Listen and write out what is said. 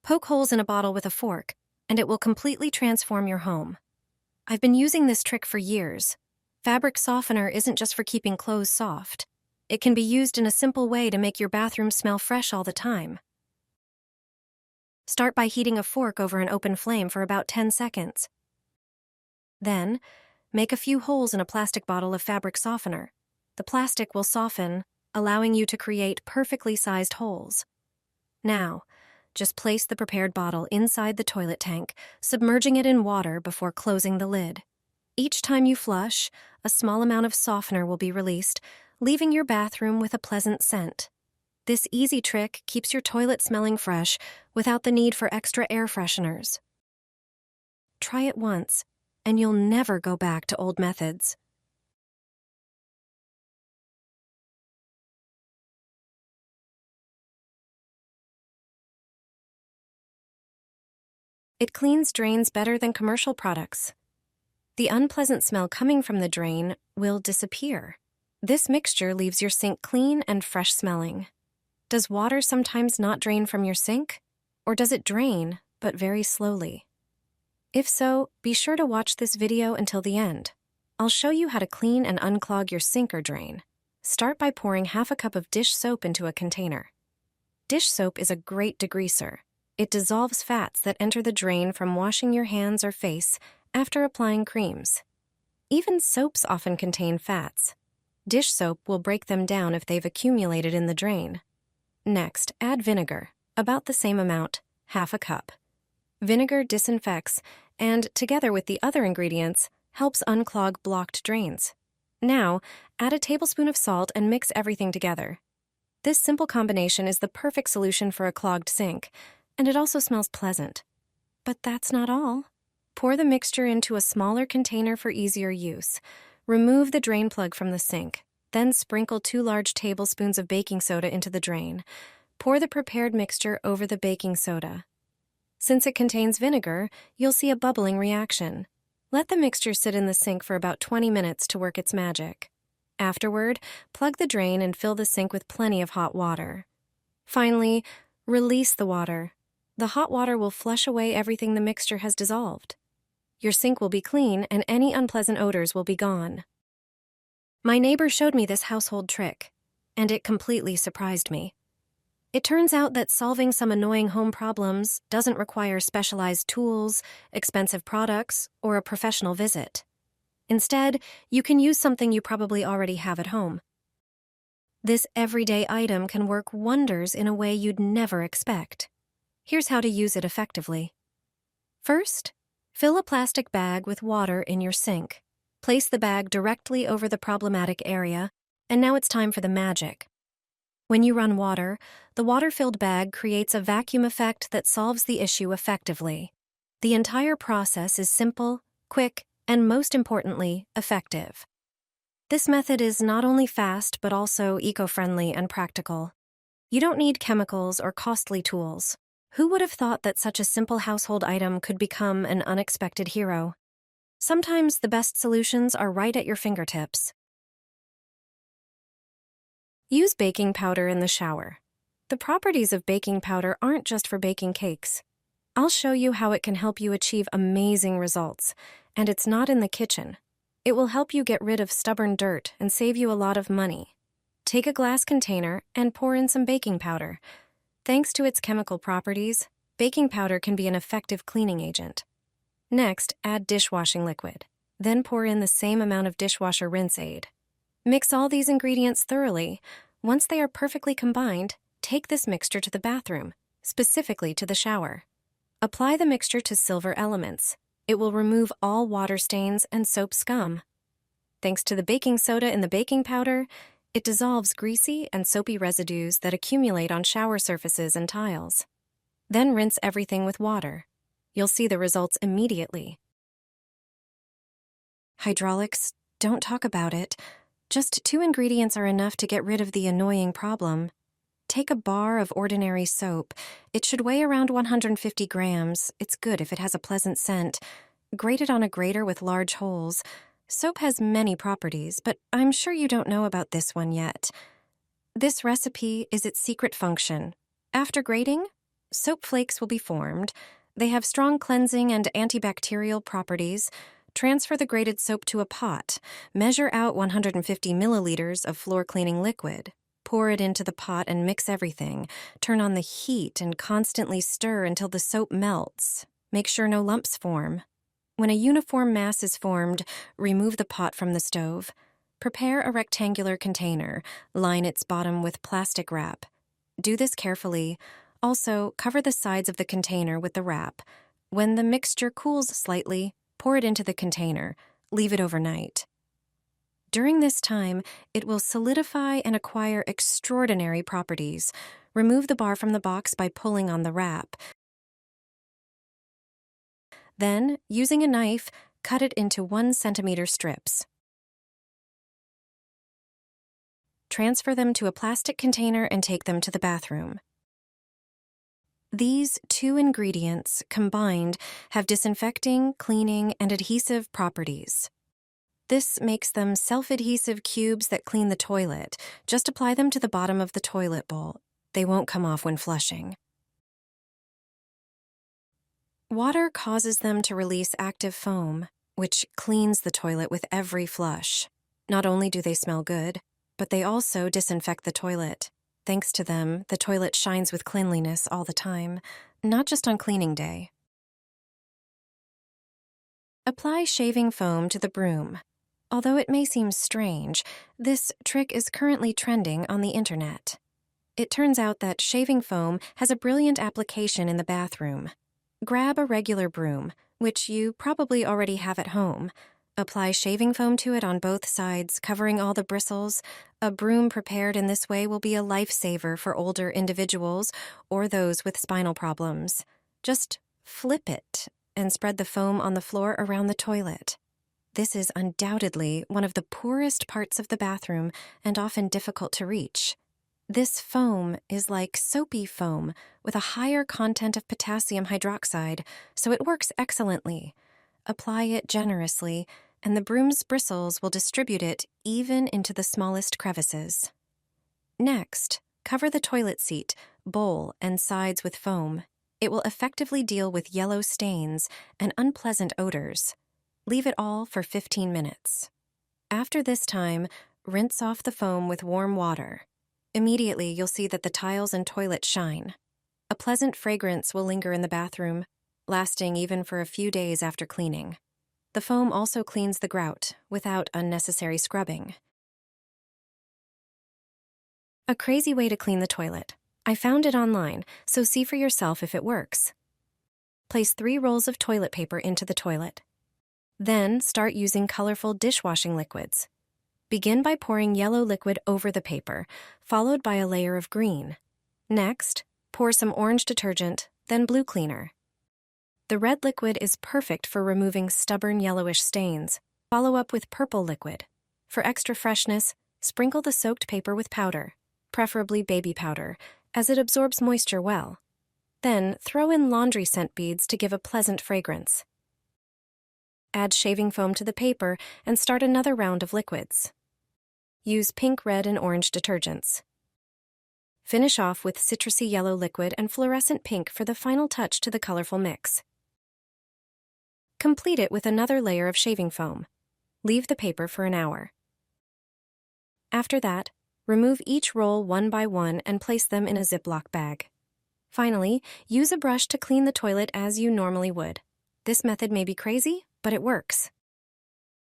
Poke holes in a bottle with a fork, and it will completely transform your home. I've been using this trick for years. Fabric softener isn't just for keeping clothes soft. It can be used in a simple way to make your bathroom smell fresh all the time. Start by heating a fork over an open flame for about 10 seconds. Then, make a few holes in a plastic bottle of fabric softener. The plastic will soften, allowing you to create perfectly sized holes. Now, just place the prepared bottle inside the toilet tank, submerging it in water before closing the lid. Each time you flush, a small amount of softener will be released, leaving your bathroom with a pleasant scent. This easy trick keeps your toilet smelling fresh without the need for extra air fresheners. Try it once, and you'll never go back to old methods. It cleans drains better than commercial products. The unpleasant smell coming from the drain will disappear. This mixture leaves your sink clean and fresh smelling. Does water sometimes not drain from your sink? Or does it drain, but very slowly? If so, be sure to watch this video until the end. I'll show you how to clean and unclog your sink or drain. Start by pouring half a cup of dish soap into a container. Dish soap is a great degreaser. It dissolves fats that enter the drain from washing your hands or face after applying creams. Even soaps often contain fats. Dish soap will break them down if they've accumulated in the drain. Next, add vinegar, about the same amount, half a cup. Vinegar disinfects and, together with the other ingredients, helps unclog blocked drains. Now, add a tablespoon of salt and mix everything together. This simple combination is the perfect solution for a clogged sink, and it also smells pleasant. But that's not all. Pour the mixture into a smaller container for easier use. Remove the drain plug from the sink. Then sprinkle 2 large tablespoons of baking soda into the drain. Pour the prepared mixture over the baking soda. Since it contains vinegar, you'll see a bubbling reaction. Let the mixture sit in the sink for about 20 minutes to work its magic. Afterward, plug the drain and fill the sink with plenty of hot water. Finally, release the water. The hot water will flush away everything the mixture has dissolved. Your sink will be clean and any unpleasant odors will be gone. My neighbor showed me this household trick, and it completely surprised me. It turns out that solving some annoying home problems doesn't require specialized tools, expensive products, or a professional visit. Instead, you can use something you probably already have at home. This everyday item can work wonders in a way you'd never expect. Here's how to use it effectively. First, fill a plastic bag with water in your sink. Place the bag directly over the problematic area, and now it's time for the magic. When you run water, the water-filled bag creates a vacuum effect that solves the issue effectively. The entire process is simple, quick, and most importantly, effective. This method is not only fast but also eco-friendly and practical. You don't need chemicals or costly tools. Who would have thought that such a simple household item could become an unexpected hero? Sometimes the best solutions are right at your fingertips. Use baking powder in the shower. The properties of baking powder aren't just for baking cakes. I'll show you how it can help you achieve amazing results, and it's not in the kitchen. It will help you get rid of stubborn dirt and save you a lot of money. Take a glass container and pour in some baking powder. Thanks to its chemical properties, baking powder can be an effective cleaning agent. Next, add dishwashing liquid. Then pour in the same amount of dishwasher rinse aid. Mix all these ingredients thoroughly. Once they are perfectly combined, take this mixture to the bathroom, specifically to the shower. Apply the mixture to silver elements. It will remove all water stains and soap scum. Thanks to the baking soda in the baking powder, it dissolves greasy and soapy residues that accumulate on shower surfaces and tiles. Then rinse everything with water. You'll see the results immediately. Hydraulics, don't talk about it. Just 2 ingredients are enough to get rid of the annoying problem. Take a bar of ordinary soap. It should weigh around 150 grams. It's good if it has a pleasant scent. Grate it on a grater with large holes. Soap has many properties, but I'm sure you don't know about this one yet. This recipe is its secret function. After grating, soap flakes will be formed. They have strong cleansing and antibacterial properties. Transfer the grated soap to a pot. Measure out 150 milliliters of floor cleaning liquid. Pour it into the pot and mix everything. Turn on the heat and constantly stir until the soap melts. Make sure no lumps form. When a uniform mass is formed, remove the pot from the stove. Prepare a rectangular container. Line its bottom with plastic wrap. Do this carefully. Also, cover the sides of the container with the wrap. When the mixture cools slightly, pour it into the container. Leave it overnight. During this time, it will solidify and acquire extraordinary properties. Remove the bar from the box by pulling on the wrap. Then, using a knife, cut it into 1 centimeter strips. Transfer them to a plastic container and take them to the bathroom. These 2 ingredients, combined, have disinfecting, cleaning, and adhesive properties. This makes them self-adhesive cubes that clean the toilet. Just apply them to the bottom of the toilet bowl. They won't come off when flushing. Water causes them to release active foam, which cleans the toilet with every flush. Not only do they smell good, but they also disinfect the toilet. Thanks to them, the toilet shines with cleanliness all the time, not just on cleaning day. Apply shaving foam to the broom. Although it may seem strange, this trick is currently trending on the internet. It turns out that shaving foam has a brilliant application in the bathroom. Grab a regular broom, which you probably already have at home. Apply shaving foam to it on both sides, covering all the bristles. A broom prepared in this way will be a lifesaver for older individuals or those with spinal problems. Just flip it and spread the foam on the floor around the toilet. This is undoubtedly one of the poorest parts of the bathroom and often difficult to reach. This foam is like soapy foam with a higher content of potassium hydroxide, so it works excellently. Apply it generously, and the broom's bristles will distribute it even into the smallest crevices. Next, cover the toilet seat, bowl, and sides with foam. It will effectively deal with yellow stains and unpleasant odors. Leave it all for 15 minutes. After this time, rinse off the foam with warm water. Immediately, you'll see that the tiles and toilet shine. A pleasant fragrance will linger in the bathroom, lasting even for a few days after cleaning. The foam also cleans the grout without unnecessary scrubbing. A crazy way to clean the toilet. I found it online, so see for yourself if it works. Place 3 rolls of toilet paper into the toilet. Then start using colorful dishwashing liquids. Begin by pouring yellow liquid over the paper, followed by a layer of green. Next, pour some orange detergent, then blue cleaner. The red liquid is perfect for removing stubborn yellowish stains. Follow up with purple liquid. For extra freshness, sprinkle the soaked paper with powder, preferably baby powder, as it absorbs moisture well. Then throw in laundry scent beads to give a pleasant fragrance. Add shaving foam to the paper and start another round of liquids. Use pink, red, and orange detergents. Finish off with citrusy yellow liquid and fluorescent pink for the final touch to the colorful mix. Complete it with another layer of shaving foam. Leave the paper for an hour. After that, remove each roll one by one and place them in a Ziploc bag. Finally, use a brush to clean the toilet as you normally would. This method may be crazy, but it works.